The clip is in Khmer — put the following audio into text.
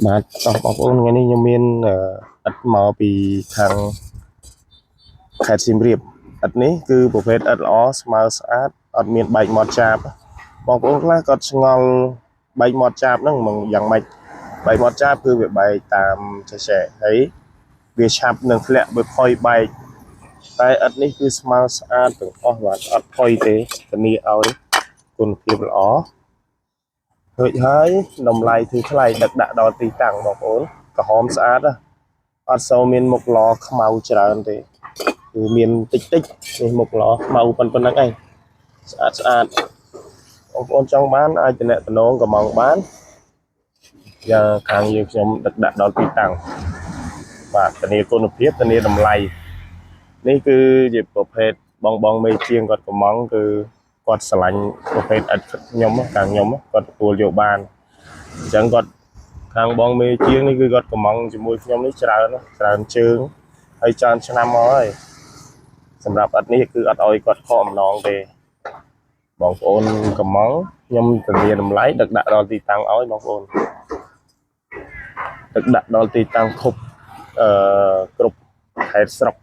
បាទបងប្អូនថ្ងៃនេះខ្ញុំមានឥដ្ឋមកពីខាងខេត្តសៀមរាបឥដ្ឋនេះគឺប្រភេទឥដ្ឋល្អស្មើស្អាតអត់មានបែកមាត់ចាបបងប្អូនខ្លះគាត់ឆ្ងល់បែកមាត់ចាបហ្នឹងមិនយ៉ាងម៉េចបែកមាត់ចាបគឺវាបែកតាមចេះហើយវាឆាប់នឹងធ្លាក់វាផុយបែកតែឥដ្ឋនេះគឺស្មើស្អាតទាំងអស់បាទអត់ផុយទេធានាឲ្យគុណភាពល្អរួចហើយតម្លៃគឺថ្លៃដឹកដាក់ដល់ទីតាំងបងប្អូនក្រហមស្អាតណាអត់សូវមានមុខឡខ្មៅច្រើនទេគឺមានតិចនេះមុខឡខ្មៅប៉ុណ្ណឹងឯងស្អាតបងប្អូនចង់បានអាចតំណតំណងកំងបានយ៉ាងខាងយើងខ្ញុំដឹកដាក់ដល់ទីតាំងបាទធានាគុណភាពធានាតម្លៃនេះគឺជាប្រភេទបងមេជាងគាត់កំងគឺគាត់ឆ្លាញ់ប្រភេទឥតខ្ញុំខាងខ្ញុំគាត់ទទួលយកបានអញ្ចឹងគាត់ខាងបងមេជាងនេះគឺគាត់កំងជាមួយខ្ញុំនេះច្រើនជើងហើយច្រើនឆ្នាំមកហើយសម្រាប់ឥដ្ឋនេះគឺអត់ឲ្យគាត់ខកម្ដងទេបងប្អូនកំងខ្ញុំធានាតម្លៃដឹកដាក់ដល់ទីតាំងឲ្យបងប្អូនដឹកដាក់ដល់ទីតាំងគ្រប់ខេត្តស្រុក